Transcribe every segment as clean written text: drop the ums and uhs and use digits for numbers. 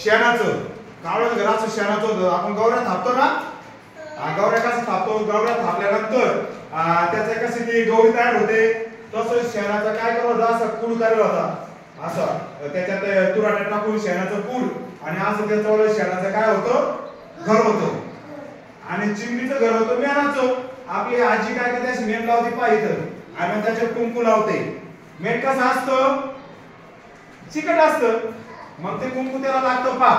शेणाचं कावळ्याचं घर असं शेणाचं होतं. आपण गवऱ्या थापतो ना, गवऱ्या कसं थापतो, गवऱ्या थापल्यानंतर त्याचं कशी ती गौरी तयार होते, तसं शेणाचं काय करत होता, असं कूड करत होता असं, त्याच्यात तुराट्या टाकून शेणाचं कूड आणि असं त्याचं शेणाचं काय होतं, घर होतं. आणि चिमणीचं घर होतं मेणाचं. आपली आजी काय करते, अशी मेण लावते पाहिजे आणि मग त्याच्यात कुंकू लावते. मेण कसं असतं, चिकट असतं, मग ते कुंकू त्याला लागतं पा,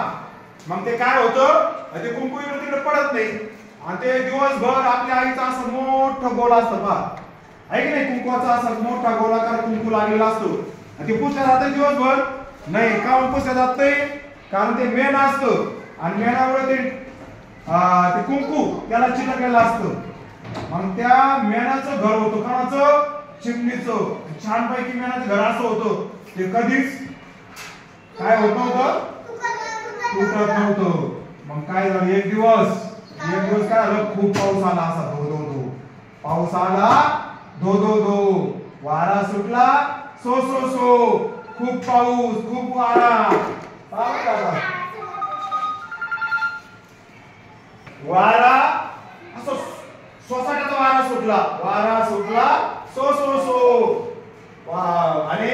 मग ते काय होतं, ते कुंकू इकडे तिकडे पडत नाही आणि ते दिवसभर आपल्या आईचं असं मोठं गोल असतं पा, आहे की नाही, कुंकवाचा असा मोठा गोलाकार कुंकू लागलेला असतो आणि ते पुसल्या जातं दिवसभर नाही. काऊन पुसल्या जात नाही, कारण ते मेण असतं आणि मेणामुळे ते कुंकू त्याला चिटकलेलं असतं. मग त्या मेणाचं घर होतं कोणाचं, चिमणीचं. छानपैकी मेणाचं घर असं होतं, ते कधीच काय होत नव्हतं, तुटत नव्हतं. मग काय झालं, एक दिवस काय झालं, खूप पाऊस आला, असा धो धो धो पाऊस आला, धो धो धो वारा सुटला, सो सो सो, खूप पाऊस खूप वारा. वारा असं सोसाट्याचा वारा सुटला, वारा सुटला, सो सो सो आणि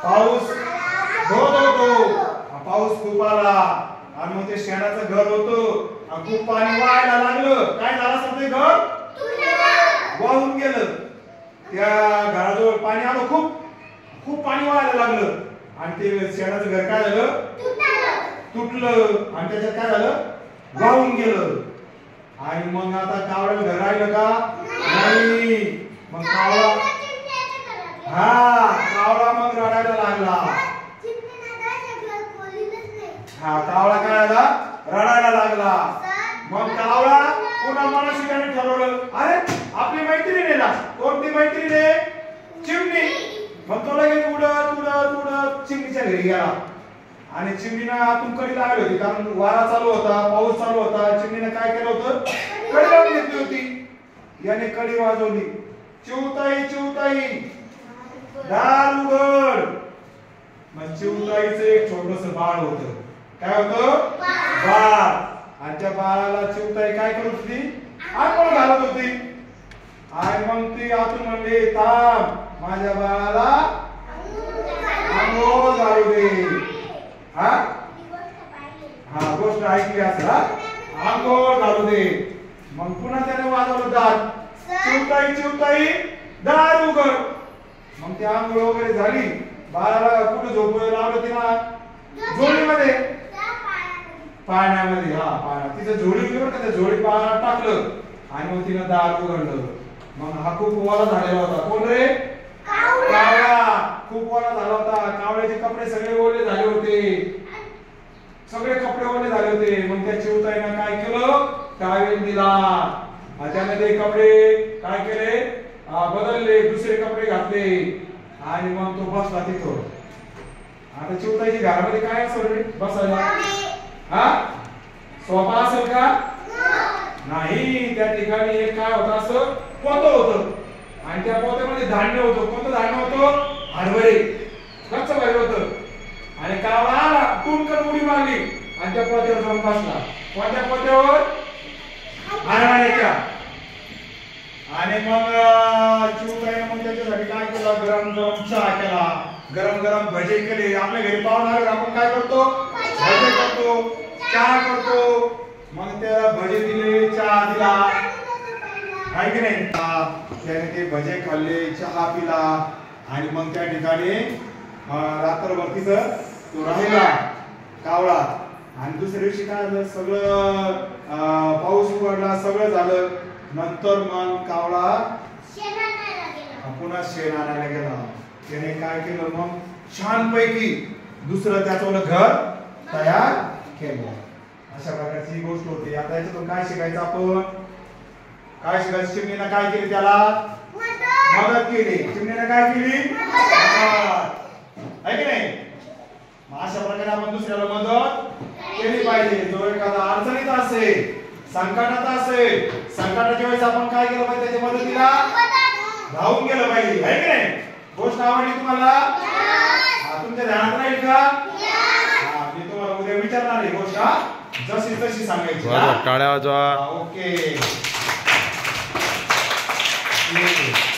पाऊस धो धो धो, पाऊस खूप आला आणि मग ते शेणाचं घर होतं, खूप पाणी वाहायला लागलं. काय झालं, सगळे घर वाहून गेलं. त्या घराजवळ पाणी आलं, खूप खूप पाणी वाहायला लागलं आणि ते शेणाचं घर काय झालं, तुटलं आणि त्याच्यात काय झालं, वाहून गेलं. आणि मग आता कावळ्याला घर राहिलं का नाही. मग कावळा कावळा मग रडायला लागला. कावळा काय आला, रडायला लागला. मग कावळा पुन्हा मनाशी ठरवलं, अरे आपली मैत्रीण आहे ना, कोणती मैत्रीण आहे, चिमणी. मग तो लगेच उडत उडत उडत चिमणीच्या घरी गेला आणि चिमणीनं आतून कडी लावली होती, कारण वारा चालू होता, पाऊस चालू होता. चिमणीनं काय केलं होतं, कडी लावून घेतली होती. याने कडी वाजवली, चिवताई चिवताई दार उघड. मग चिवताईचं एक छोटंसं बाळ होतं. काय होतं, बाळ. आणि त्या बाळाला चिवताई काय करत होती, आंघोळ घालत होती. आणि मग ती आतून म्हणली, थांब, माझ्या बाळाला आंघोळ घालू दे. गोष्ट ऐकली असं, आंघोळ घालू दे. मग पुन्हा त्याने वाजवलं दार, चिवताई चिवताई दार उघड. मग ती आंघोळ वगैरे झाली, बाळाला कुठे झोपवायला लावलं तिला, झोळीमध्ये, पाण्यामध्ये. पाण्यात तिचं झोळी घेऊन का, त्या झोळी पाण्यात टाकलं आणि मग तिनं दार उघडलं. मग हा खूप ओला झालेला होता. कोण रे, कावळा. खूप ओला झाला होता. कावळ्याचे कपडे सगळे ओले झाले होते, सगळे कपडे ओले झाले होते. मग त्या चिवताईनं काय केलं, टावेल दिला. त्याने ते कपडे काय केले, बदलले, दुसरे कपडे घातले आणि मग तो बसला तिथं. आता चिवताईच्या घरामध्ये काय असेल बसायला, सोफा असेल का, नाही. त्या ठिकाणी एक काय होतं, असं पोतं होतं आणि त्या पोत्यामध्ये धान्य होतं. कोणतं धान्य होतं, हरभरे, गच्च भरलं होतं. आणि कावळा आला, टुनकन उडी मारली आणि त्या पोत्यावर जाऊन बसला. कोणत्या पोत्यावर, हरभऱ्याच्या. आणि मग चिवताईने मग त्याच्यासाठी काय केलं, गरम गरम चहा केला, गरम गरम भजे केले. आपल्या घरी पाहुणे आले आपण काय करतो, भजे करतो, चहा करतो. मग त्याला भजे दिले, चहा दिला, आहे की नाही. त्याने ते भजे खाल्ले, चहा पिला आणि मग त्या ठिकाणी रात्रभर तिथं तो राहिला कावळा. आणि दुसऱ्या दिवशी काय झालं, सगळं पाऊस उघडला, सगळं झालं. नंतर मग कावळा पुन्हा शेण आणायला गेला. त्याने काय केलं, मग छानपैकी दुसरं त्याचं घर तयार केलं. अशा प्रकारची ही गोष्ट होती. आता याच्यातून काय शिकायचं आपण, काय शिकायचं, चिमणीने काय केली, त्याला मदत केली. चिमणीने काय केली, आहे की नाही. अशा प्रकारे आपण दुसऱ्याला मदत केली पाहिजे. जो एखादा अडचणीत असेल, संकटात असेल, संकटाच्या वेळेस आपण काय केलं पाहिजे, त्याच्या मदतीला धावून गेलं पाहिजे, आहे की नाही. गोष्ट आवडली तुम्हाला, तुमच्या ध्यानात राहील का, मी तुम्हाला उद्या विचारणार ही गोष्ट जशी तशी सांगायची. टाळ्या वाजवा. ओके.